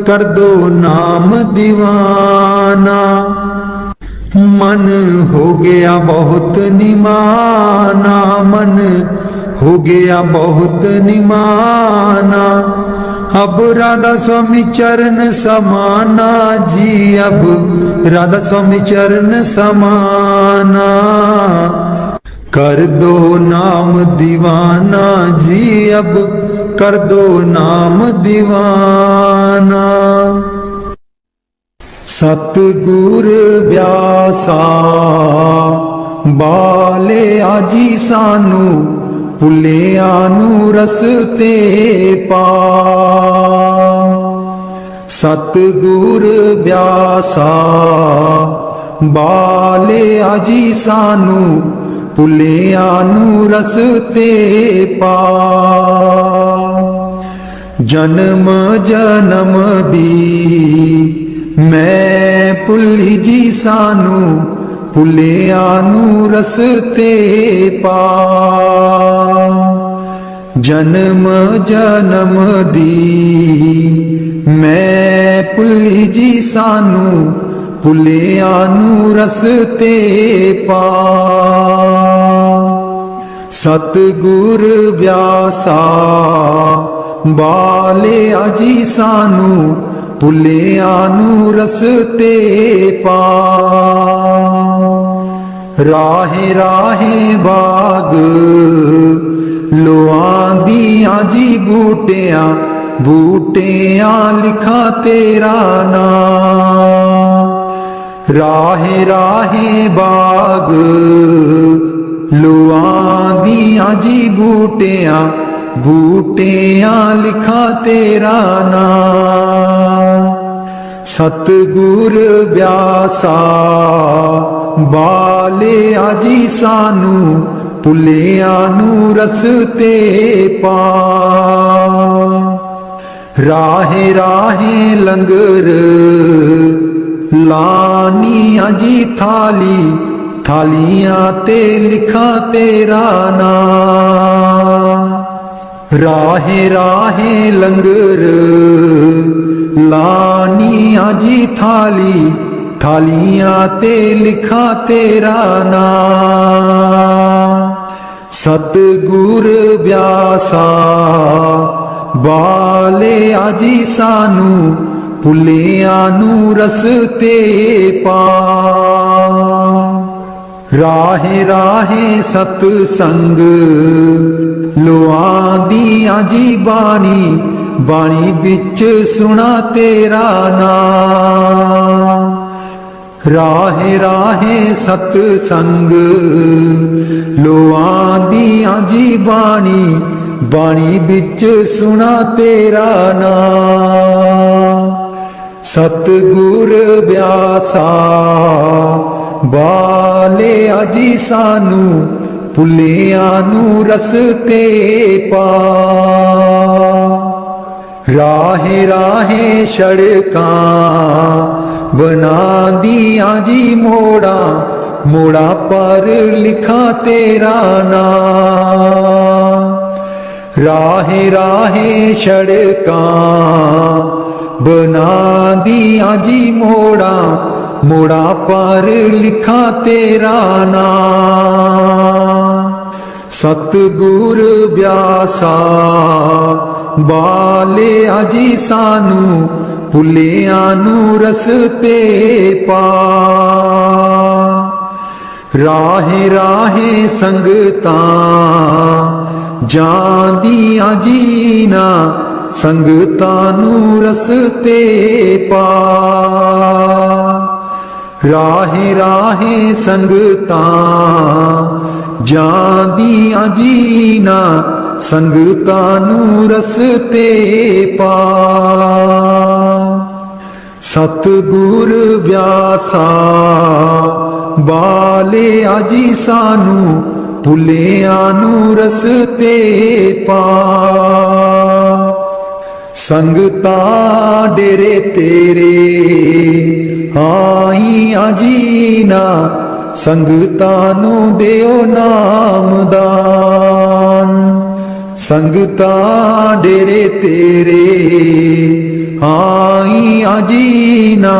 कर दो नाम दीवाना। मन हो गया बहुत निमाना, मन हो गया बहुत निमाना। अब राधा स्वामी चरण समाना जी, अब राधा स्वामी चरण समाना। कर दो नाम दीवाना जी, अब कर दो नाम दीवाना। सतगुर व्यासा बाले आजी सानू, भुलिया नू रस्ते पा। सतगुर व्यासा बाले आजी सानू, भुलिया नू रस्ते पा। जन्म जन्म दी मैं भुली जी सानू, भुलिया नू रस्ते पा। जन्म जन्म दी मैं भुली जी सानू, भुलिया नू रस्ते पा। सतगुर व्यासा बाले आजी सानू, भुलिया नू रस्ते पा। राहे राहे बाग लोआंदियां जी, बूटिया बूटिया लिखा तेरा नाम। राहे राहे बाग लोआंदियां जी, बूटिया बूटिया लिखा तेरा नाम। सतगुर व्यासा बाले आजी सानू, भुलिया नू रस्ते पा। राहे राहे लंगर लानिया जी, थाली थालियां ते लिखा तेरा नाम। राहे राहे लंगर लानिया जी, थाली थालियां ते लिखा तेरा नाम। सतगुर व्यासा बाले आजी सानू, भुलिया नू रस्ते पा। राहे राहे सतसंग लोआंदियां जी, बाणी बाणी बिच सुना तेरा नाम। राहे राहे सतसंग लोआंदियां जी, बाणी बाणी बिच सुना तेरा नाम। सतगुर व्यासा बाले आजी सानू, भुलिया नू रस्ते पा। राहे राहे सड़कां बना दियां जी, मोड़ा मोड़ा पर लिखा तेरा नाम। राहे राहे सड़कां बना दियां जी, मोड़ा मोड़ा पर लिखा तेरा नाम। सतगुर व्यासा बाले आजी सानू, भुलिया नू रस्ते पा। राहे राहे संगतां जांदियां जीना, संगतां नू रस्ते पा। राहे राहे संगतां जांदियां जीना, ਸੰਗਤਾਂ ਨੂੰ ਰਸਤੇ ਪਾ। ਸਤਿਗੁਰ ਵਿਆਸਾ ਬਾਲਿਆ ਜੀ ਸਾਨੂੰ ਭੁੱਲਿਆਂ ਨੂੰ ਰਸਤੇ ਪਾ। ਸੰਗਤਾਂ ਡੇਰੇ ਤੇਰੇ ਆਈਆਂ ਜੀ ਨਾ, ਸੰਗਤਾਂ ਨੂੰ ਦਿਓ ਨਾਮਦਾਨ। ਸੰਗਤਾਂ ਡੇਰੇ ਤੇਰੇ ਆਈਆਂ ਜੀ ਨਾ,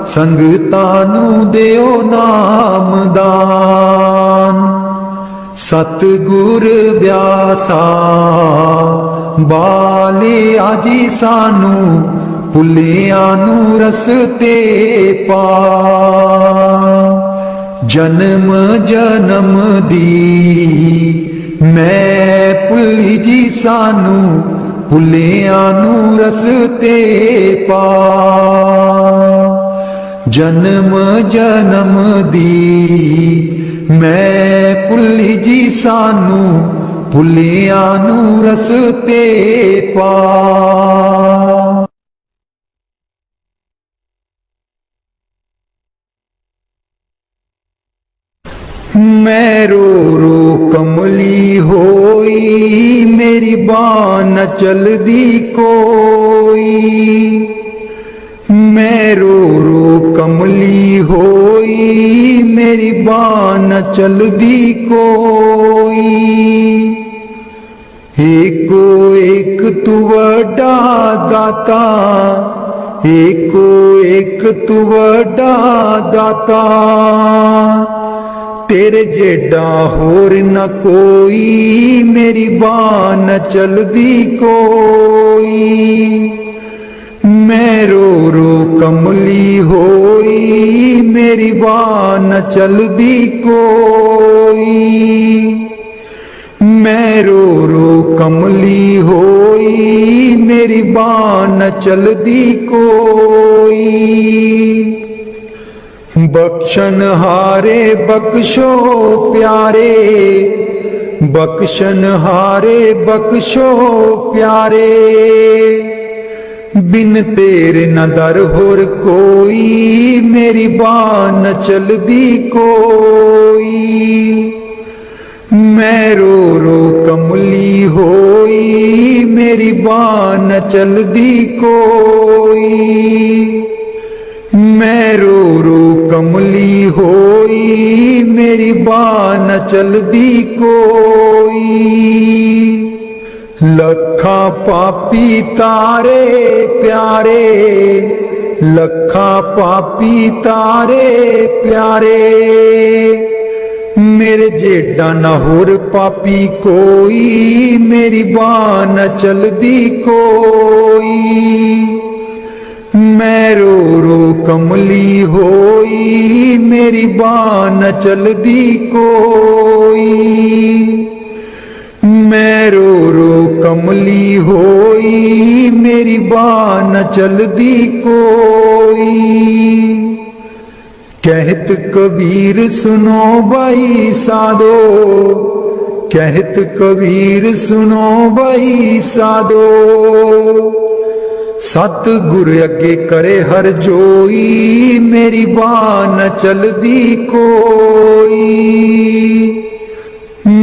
ਸੰਗਤਾਂ ਨੂੰ ਦਿਓ ਨਾਮਦਾਨ। ਸਤਿਗੁਰ ਵਿਆਸਾ ਬਾਲਿਆ ਜੀ ਸਾਨੂੰ ਭੁੱਲਿਆਂ ਨੂੰ ਰਸਤੇ ਪਾ। ਜਨਮ ਜਨਮ ਦੀ ਮੈਂ ਭੁੱਲੀ ਜੀ ਸਾਨੂੰ ਭੁੱਲਿਆਂ ਨੂੰ ਰਸਤੇ ਪਾ। ਜਨਮ ਜਨਮ ਦੀ ਮੈਂ ਭੁੱਲੀ ਜੀ ਸਾਨੂੰ ਭੁੱਲਿਆਂ ਨੂੰ ਰਸਤੇ ਪਾ। मैं रो रो कमली होई, मेरी बाँ न चलदी कोई। मैं रो रो कमली होई, मेरी बाँ न चलदी कोई। एको एक तू वड्डा दाता, एको एक तू वड्डा दाता। तेरे जेडा होर न कोई, मेरी बाँ न चलदी कोई। मैं रो रो कमली होई, मेरी बाँ न चलदी कोई। मैं रो रो कमली होई, मेरी बाँ न चलदी कोई। बख्शन हारे बख्शो प्यारे, बख्शन हारे बख्शो प्यारे। बिन तेरे न दर होर कोई, मेरी बाँ न चलदी कोई। मैं रो रो कमली होई, मेरी बाँ न चलदी कोई। मैं रो रो कमली होई, मेरी बाँ न चलदी कोई। लखा पापी तारे प्यारे, लखा पापी तारे प्यारे। मेरे जेडा न होर पापी कोई, मेरी बाँ न चलदी कोई। मैं रो रो कमली होई, मेरी बाँ न चलदी कोई। मैं रो रो कमली होई, मेरी बाँ न चलदी कोई। कहत कबीर सुनो भाई साधो, कहत कबीर सुनो भाई साधो। सतगुर अगे करे हर जोई, मेरी बाँ न चलदी कोई।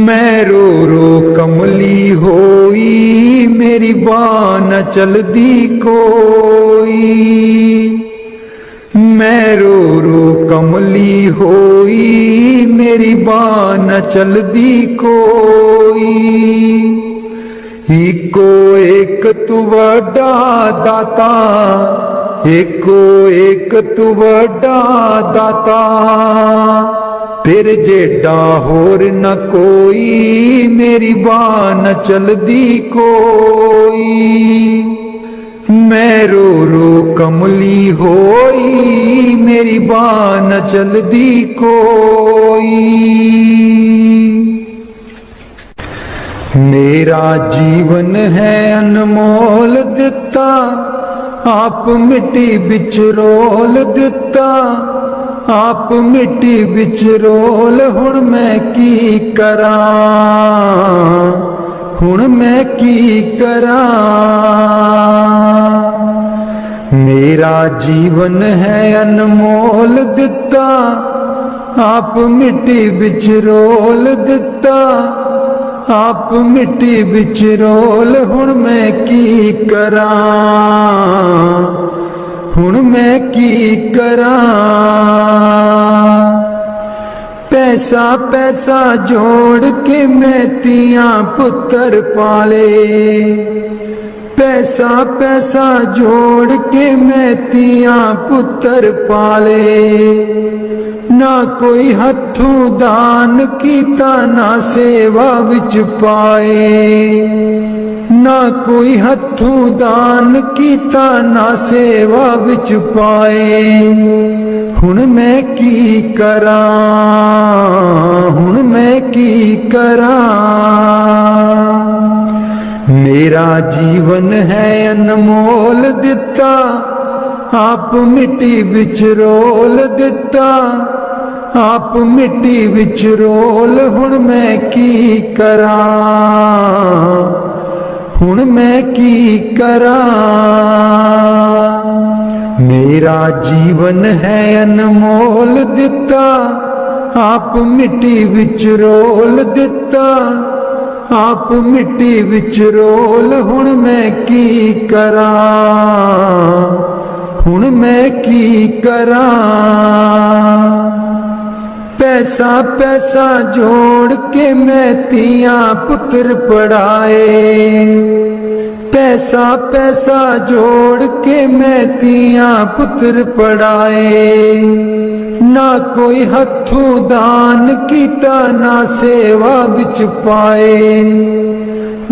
मैं रो रो कमली होई, मेरी बाँ न चलदी कोई। मैं रो रो कमली होई, मेरी बाँ न चलदी कोई। एको एक तू वड्डा दाता, एको एक तू वड्डा दाता। तेरे जेडा होर न कोई, मेरी बाँ न चलदी कोई। मैं रो रो कमली होई, मेरी बाँ न चलदी कोई। मेरा जीवन है अनमोल दिता, आप मिट्टी बिच रोल दिता। आप मिट्टी बिच रोल हुण मैं की करां, हुण मैं की करा। मेरा जीवन है अनमोल दिता, आप मिट्टी बिच रोल दिता, आप मिट्टी बिच रोल। हुण मैं की करा, हुण मैं की करा। पैसा पैसा जोड़ के मैं तियां पुत्र पाले, पैसा पैसा जोड़ के मैं तियां पुत्र पाले। ना कोई हथों दान कीता, ना सेवा विच पाए, ना कोई हथों दान कीता, ना सेवा विच पाए। हुण मैं की करा, हुण मैं की करा। मेरा जीवन है अनमोल दिता, आप मिट्टी बिच रोल दिता, आप मिट्टी बिच रोल। हुण मैं की करा, हुण मैं की करा। मेरा जीवन है अनमोल दिता, आप मिट्टी बिच रोल दिता, आप मिट्टी बिच रोल। हुण मैं की करा, हुण मैं की करा। पैसा पैसा जोड़ के मैं तियां पुत्र पढ़ाए, पैसा पैसा जोड़ के मैं तियां पुत्र पढ़ाए। ना कोई हथों दान कीता, ना सेवा बिच पाए,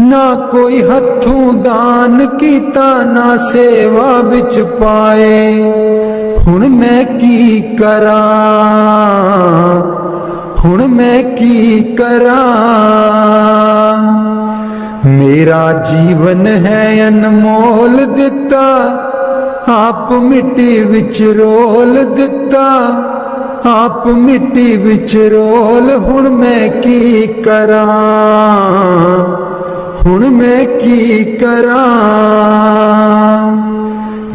ना कोई हथों दान कीता, ना सेवा बिच पाए। हुण मैं की करा, हुण मैं की करा। मेरा जीवन है अनमोल दिता, आप मिट्टी विच रोल दिता, आप मिट्टी विच रोल। हुण मैं की करा, हुण मैं की करा।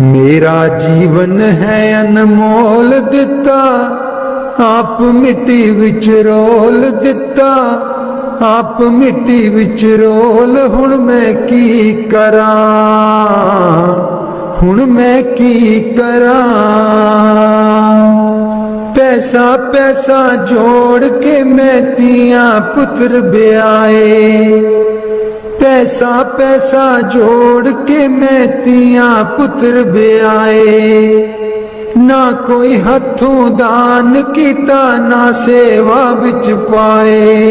मेरा जीवन है अनमोल दिता, आप मिट्टी विच रोल दिता, आप मिट्टी विच रोल। हुण मैं की करा, हुण मैं की करा। पैसा पैसा जोड़ के मैं तियां पुत्र ब्याए, पैसा पैसा जोड़ के मैं तियां पुत्र ब्याए। ना कोई हथों दान कीता, ना सेवा बिच पाए,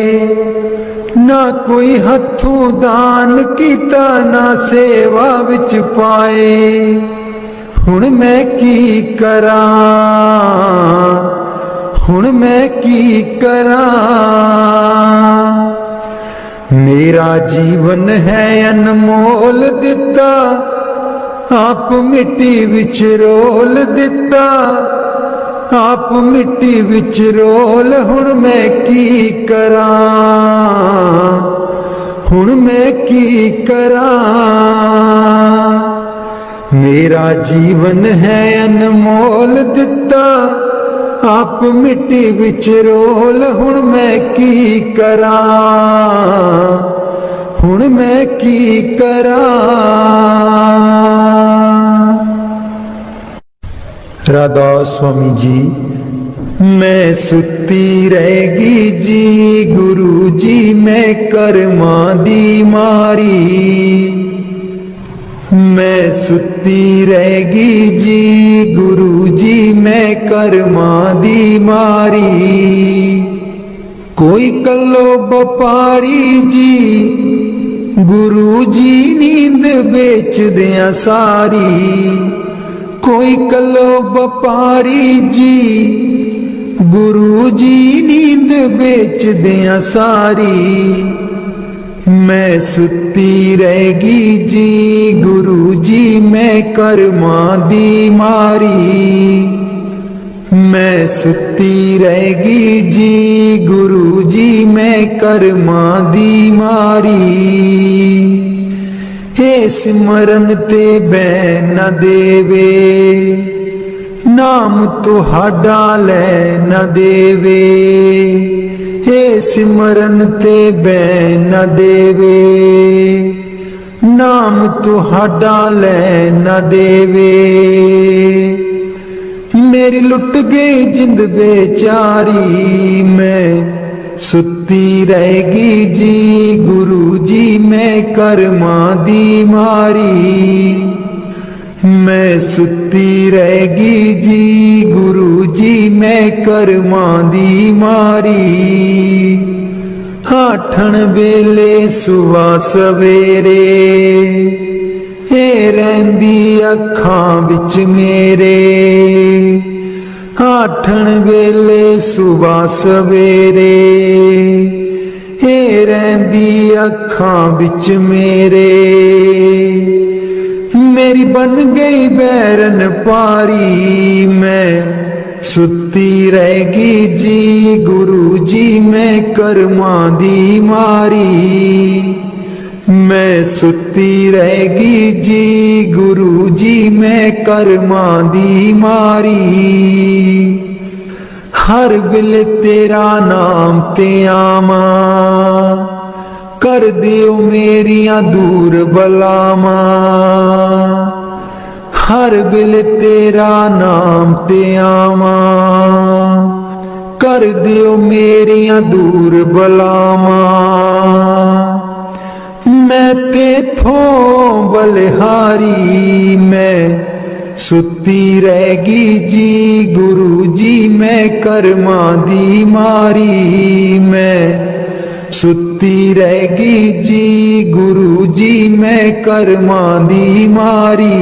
ना कोई हथों दान कीता, ना सेवा बिच पाए। हुण मैं की करा, हुण मैं की करा। मेरा जीवन है अनमोल दिता, आप मिट्टी विच रोल दिता, आप मिट्टी विच रोल। हुण मैं की करा, हुण मैं की करा। मेरा जीवन है अनमोल दिता, आप मिट्टी विच रोल। हुण मैं की करा, हुण मैं की करा। राधा स्वामी जी। मैं सुती रहेगी जी, गुरु जी मैं कर्मा दी मारी। मैं सुती रहेगी जी, गुरु जी मैं कर्मा दी मारी। कोई कल्लो व्यापारी जी, गुरु जी नींद बेच दिया सारी। कोई कल्लो व्यापारी जी, गुरु जी नींद बेच दिया सारी। मैं सुती रहेगी जी, गुरु जी मैं कर्मा दी मारी। मैं सुती रहेगी जी गुरु जी मैं कर्मां दी मारी। हे सिमरन ते बैन न देवे, नाम तुहाडा लै न देवे। हे सिमरन ते बैन न देवे, नाम तुहाडा लै न देवे। मेरी लुट गई जिंद बेचारी, मैं सुती रहेगी जी गुरु जी मैं कर्मां दी मारी। मैं सुती रहेगी जी गुरु जी मैं कर्मां दी मारी। आठण वेले सुबह सवेरे, हे रहिंदी अखां विच मेरे। आठण वेले सुबह सवेरे, हे रहिंदी अखां विच मेरे। मेरी बन गई बैरन पारी, मैं सुती रहेगी जी गुरु जी मैं कर्मां दी मारी। मैं सुती रहेगी जी गुरु जी मैं कर्मां दी मारी। हर वेले तेरा नाम ते आवां, कर दियो मेरियां दूर बलावां। हर वेले तेरा नाम ते आवां, कर दियो मेरियां दूर बलावां। मैं तेथों बलिहारी, मैं सुती रहेगी जी गुरु जी मैं कर्मां दी मारी। मैं सुती रहेगी जी गुरु जी मैं कर्मां दी मारी।